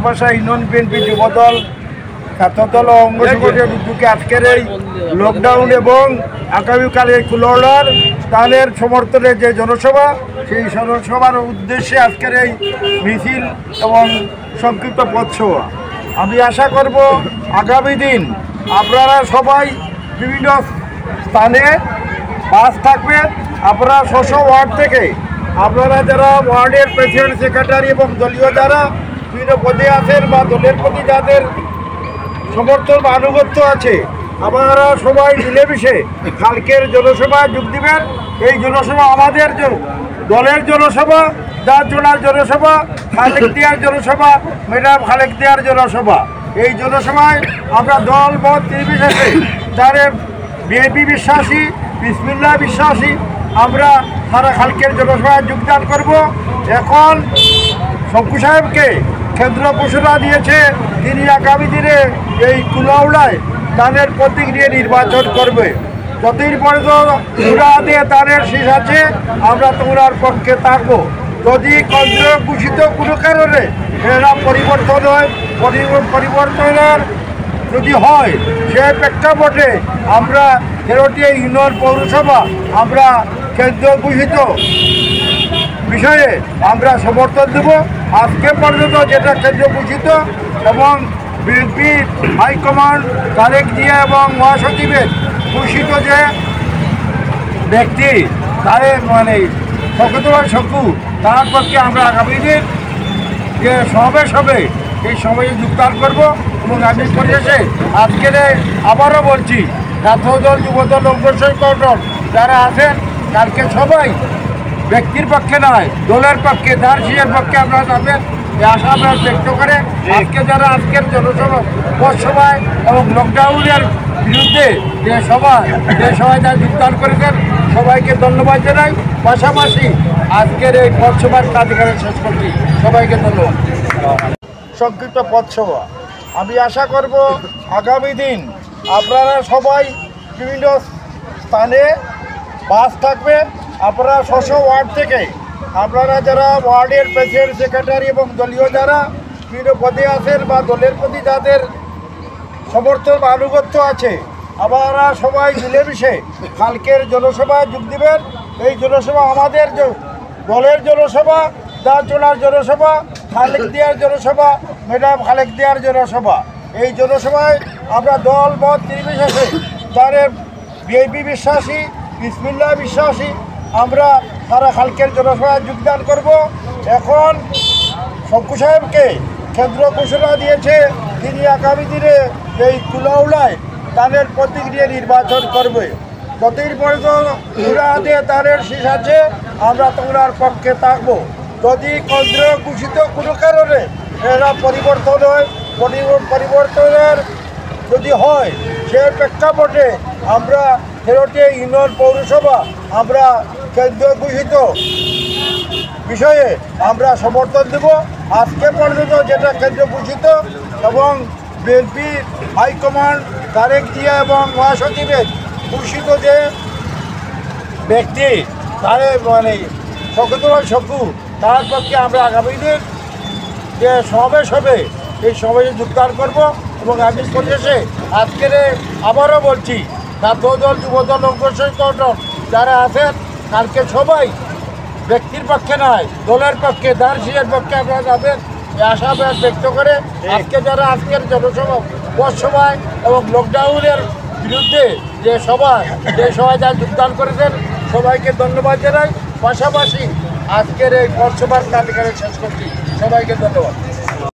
রাজবাসা union BNP Jubodal ছাত্রদল ও অঙ্গ সংগঠনের উদ্যোগে আজকের এই লকডাউন এবং আগামীকাল এই কুলাউড়ার তাদের সমর্থনে যে জনসভা, সেই জনসভার উদ্দেশ্যে আজকের এই মিছিল এবং সংক্ষিপ্ত পথসভা। আমি আশা করব আগামী দিন আপনারা সবাই বিভিন্ন স্থানে বাস থাকবেন। আপনারা স্ব ওয়ার্ড থেকে আপনারা যারা ওয়ার্ডের প্রেসিডেন্ট, সেক্রেটারি এবং দলীয় যারা বিভিন্ন পদে আছেন বা দলের প্রতি যাদের সমর্থন বা আনুগত্য আছে, আপনারা সবাই মিলেমিশে কালকের জনসভায় যোগ দিবেন। এই জনসভা আমাদের দলের জনসভা, দাঁড়চোড়ার জনসভা, খালেকদিয়ার জনসভা, ম্যাডাম খালেকদিয়ার জনসভা। এই জনসভায় আমরা দল মত নির্বিশেষে যারা বিএনপি বিশ্বাসী, বিসমিল্লাহ বিশ্বাসী, আমরা সারা কালকের জনসভায় যোগদান করব। এখন শঙ্কু সাহেবকে কেন্দ্র ঘোষণা দিয়েছে, তিনি আগামী দিনে এই কুলাউড়ায় তাদের প্রতীক নিয়ে নির্বাচন করবে। যতদিন পর্যন্ত তোমরা দিয়ে তাদের শেষ আছে, আমরা তোমরার পক্ষে থাকবো। যদি কেন্দ্র ঘোষিত কোনো কারণে এরা পরিবর্তন হয়, পরিবর্তনের যদি হয়, সে প্রেক্ষাপটে আমরা 13টি ইউনিয়ন পৌরসভা আমরা কেন্দ্র ঘোষিত বিষয়ে আমরা সমর্থন দেব। আজকে পর্যন্ত যেটা কেন্দ্র ঘোষিত এবং বিএনপি হাইকমান্ড তারেক জিয়া এবং মহাসচিবের ঘোষিত যে ব্যক্তি তাদের শঙ্কু, তার পক্ষে আমরা আগামী দিন যে সমাবেশ হবে এই সমাবেশে যোগদান করব। এবং আমি পরিশেষে আজকের আবারও বলছি, ছাত্রদল, যুবদল, অঙ্গ সংগঠন যারা আছেন, কালকে সবাই ব্যক্তির পক্ষে নয়, দলের পক্ষে, দার্শিকের পক্ষে আপনারা যাবেন এই আশা আমরা ব্যক্ত করে আজকে যারা আজকের জনসভা, পথসভায় এবং লকডাউনের বিরুদ্ধে যে সবাই যারা যোগদান করেছেন সবাইকে ধন্যবাদ জানাই। পাশাপাশি আজকের এই পথসভার কার্যক্রম শেষ করছি। সবাইকে ধন্যবাদ। সংক্ষিপ্ত পথসভা। আমি আশা করব আগামী দিন আপনারা সবাই বিভিন্ন স্থানে বাস থাকবে। আপনারা স্ব ওয়ার্ড থেকে আপনারা যারা ওয়ার্ডের প্রেসিডেন্ট, সেক্রেটারি এবং দলীয় যারা বিভিন্ন পদে আছেন বা দলের প্রতি যাদের সমর্থন বা আনুগত্য আছে, আপনারা সবাই মিলেমিশে কালকের জনসভায় যোগ দিবেন। এই জনসভা আমাদের দলের জনসভা, দাঁড়চোড়ার জনসভা, খালেকদিয়ার জনসভা, ম্যাডাম খালেকদিয়ার জনসভা। এই জনসভায় আমরা দল মত নির্বিশেষে যারা বিএনপি বিশ্বাসী, বিসমিল্লাহ বিশ্বাসী, আমরা সারা কালকের জনসভায় যোগদান করব। এখন শঙ্কু সাহেবকে কেন্দ্র ঘোষণা দিয়েছে, তিনি আগামী দিনে এই কুলাউড়ায় তাদের প্রতীক নিয়ে নির্বাচন করবে। যতদিন পর্যন্ত তোমরা দিয়ে তাদের শেষ আছে, আমরা তোমরার পক্ষে থাকবো। যদি কেন্দ্র ঘোষিত কোনো কারণে এরা পরিবর্তন হয়, পরিবর্তনের যদি হয়, সে প্রেক্ষাপটে আমরা 13টি ইউনিয়ন পৌরসভা আমরা কেন্দ্র ঘোষিত বিষয়ে আমরা সমর্থন দেব। আজকে পর্যন্ত যেটা কেন্দ্র ঘোষিত এবং বিএনপি হাইকমান্ড তারেক জিয়া এবং মহাসচিবের ঘোষিত যে ব্যক্তি তাদের শঙ্কু, তার পক্ষে আমরা আগামী দিন যে সমাবেশ হবে এই সমাবেশে যোগদান করব। এবং আমি পরিশেষে আজকের আবারও বলছি, ছাত্রদল, যুবদল, অঙ্গ সংগঠন যারা আছেন, কালকে সবাই ব্যক্তির পক্ষে নয়, দলের পক্ষে, দার্শিকের পক্ষে আপনারা যাবেন এই আশা ব্যক্ত করে আজকে যারা আজকের জনসভা, পথসভায় এবং লকডাউনের বিরুদ্ধে যে সবাই যারা যোগদান করেছেন সবাইকে ধন্যবাদ জানাই। পাশাপাশি আজকের এই পথসভার কার্যক্রম শেষ করছি। সবাইকে ধন্যবাদ।